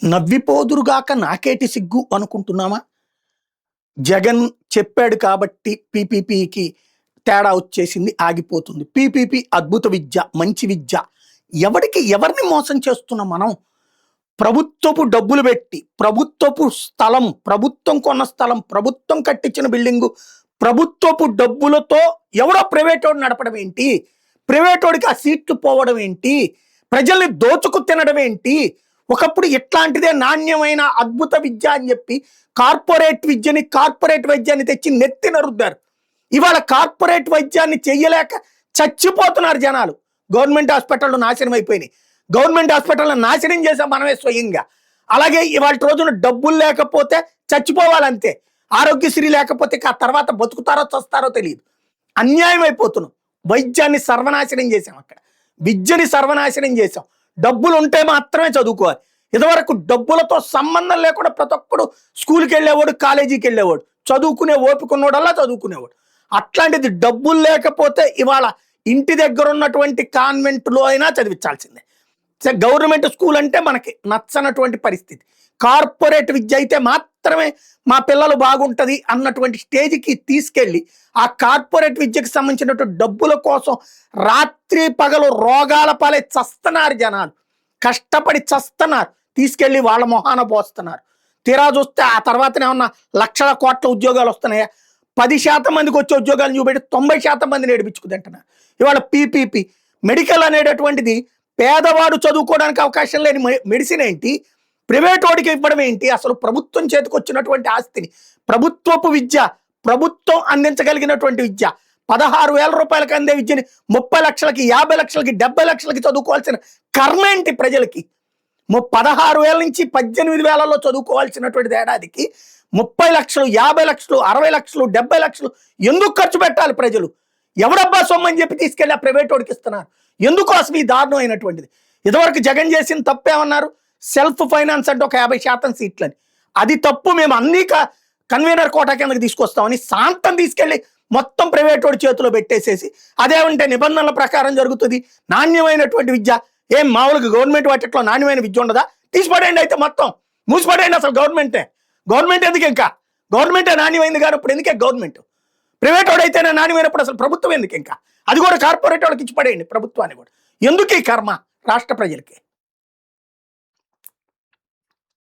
నవ్విపోదురుగాక నాకేటి సిగ్గు అనుకుంటున్నామా? జగన్ చెప్పాడు కాబట్టి పీపీపీకి తేడా వచ్చేసింది, ఆగిపోతుంది. పీపీపీ అద్భుత విద్య, మంచి విద్య. ఎవరిని మోసం చేస్తున్నాం మనం? ప్రభుత్వపు డబ్బులు పెట్టి, ప్రభుత్వపు స్థలం, ప్రభుత్వం కొన్న స్థలం, ప్రభుత్వం కట్టించిన బిల్డింగు, ప్రభుత్వపు డబ్బులతో ఎవడో ప్రైవేటోడు నడపడం ఏంటి? ప్రైవేటోడికి ఆ సీట్లు పోవడం ఏంటి? ప్రజల్ని దోచుకు తినడం ఏంటి? ఒకప్పుడు ఇట్లాంటిదే నాణ్యమైన అద్భుత విద్య అని చెప్పి కార్పొరేట్ విద్యని, కార్పొరేట్ వైద్యాన్ని తెచ్చి నెత్తి నరుద్దారు. ఇవాళ కార్పొరేట్ వైద్యాన్ని చెయ్యలేక చచ్చిపోతున్నారు జనాలు. గవర్నమెంట్ హాస్పిటళ్ళు నాశనం అయిపోయినాయి. గవర్నమెంట్ హాస్పిటల్ని నాశనం చేసాం మనమే స్వయంగా. అలాగే ఇవాళ రోజున డబ్బులు లేకపోతే చచ్చిపోవాలంతే. ఆరోగ్యశ్రీ లేకపోతే ఆ తర్వాత బతుకుతారో చస్తారో తెలియదు. అన్యాయం అయిపోతున్నాం. వైద్యాన్ని సర్వనాశనం చేసాం, అక్కడ విద్యని సర్వనాశనం చేసాం. డబ్బులు ఉంటే మాత్రమే చదువుకోవాలి. ఇదివరకు డబ్బులతో సంబంధం లేకుండా ప్రతి ఒక్కడు స్కూల్కి వెళ్ళేవాడు, కాలేజీకి వెళ్ళేవాడు, చదువుకునే ఓపికన్నోడల్లా చదువుకునేవాడు. అట్లాంటిది డబ్బులు లేకపోతే ఇవాళ ఇంటి దగ్గర ఉన్నటువంటి కాన్వెంట్లో అయినా చదివించాల్సిందే. గవర్నమెంట్ స్కూల్ అంటే మనకి నచ్చనటువంటి పరిస్థితి. కార్పొరేట్ విద్య అయితే మాత్రమే మా పిల్లలు బాగుంటుంది అన్నటువంటి స్టేజ్కి తీసుకెళ్ళి ఆ కార్పొరేట్ విద్యకు సంబంధించినటువంటి డబ్బుల కోసం రాత్రి పగలు రోగాల పాలే చస్తున్నారు జనాలు. కష్టపడి చస్తున్నారు, తీసుకెళ్ళి వాళ్ళ మొహాన పోస్తున్నారు. తీరా చూస్తే ఆ తర్వాతనే ఉన్న లక్షల కోట్ల ఉద్యోగాలు వస్తున్నాయా? 10% మందికి వచ్చే ఉద్యోగాలు చూపెట్టి 90% మందిని ఏడిపించుకుంటున్నారు. ఇవాళ పీపీపీ మెడికల్ అనేటటువంటిది పేదవాడు చదువుకోవడానికి అవకాశం లేని మెడిసిన్ ఏంటి? ప్రైవేట్ వాడికి ఇవ్వడం ఏంటి? అసలు ప్రభుత్వం చేతికి వచ్చినటువంటి ఆస్తిని, ప్రభుత్వపు విద్య, ప్రభుత్వం అందించగలిగినటువంటి విద్య, 16,000 రూపాయలకి అందే విద్యని 30 లక్షలకి, 50 లక్షలకి, 70 లక్షలకి చదువుకోవాల్సిన కర్మ ఏంటి ప్రజలకి? 16,000 నుంచి 18,000లో చదువుకోవాల్సినటువంటి ఏడాదికి 30 లక్షలు, 50 లక్షలు, 60 లక్షలు, 70 లక్షలు ఎందుకు ఖర్చు పెట్టాలి ప్రజలు? ఎవడబ్బా సొమ్మని చెప్పి తీసుకెళ్ళి ఆ ప్రైవేట్ వాడికి ఇస్తున్నారు. ఎందుకోసం ఈ దారుణం అయినటువంటిది? ఇదివరకు జగన్ చేసిన తప్పేమన్నారు? సెల్ఫ్ ఫైనాన్స్ అంటే ఒక 50% సీట్లని. అది తప్పు, మేము అన్ని కన్వీనర్ కోటా కిందకి తీసుకొస్తామని శాంతం తీసుకెళ్ళి మొత్తం ప్రైవేట్ వాడి చేతిలో పెట్టేసేసి అదేమంటే నిబంధనల ప్రకారం జరుగుతుంది నాణ్యమైనటువంటి విద్య. ఏం మామూలుగా గవర్నమెంట్ వాటిలో నాణ్యమైన విద్య ఉండదా? తీసిపడేయండి, అయితే మొత్తం మూసిపడేయండి. అసలు గవర్నమెంట్ ఎందుకు? ఇంకా గవర్నమెంటే నాణ్యమైంది కానీ ఇప్పుడు ఎందుకే గవర్నమెంట్? ప్రైవేట్ వాడైతేనే నాణ్యమైనప్పుడు అసలు ప్రభుత్వం ఎందుకు? ఇంకా అది కూడా కార్పొరేట్ వాళ్ళకి ఇచ్చి పడేయండి ప్రభుత్వాన్ని కూడా. ఎందుకు ఈ కర్మ రాష్ట్ర ప్రజలకి?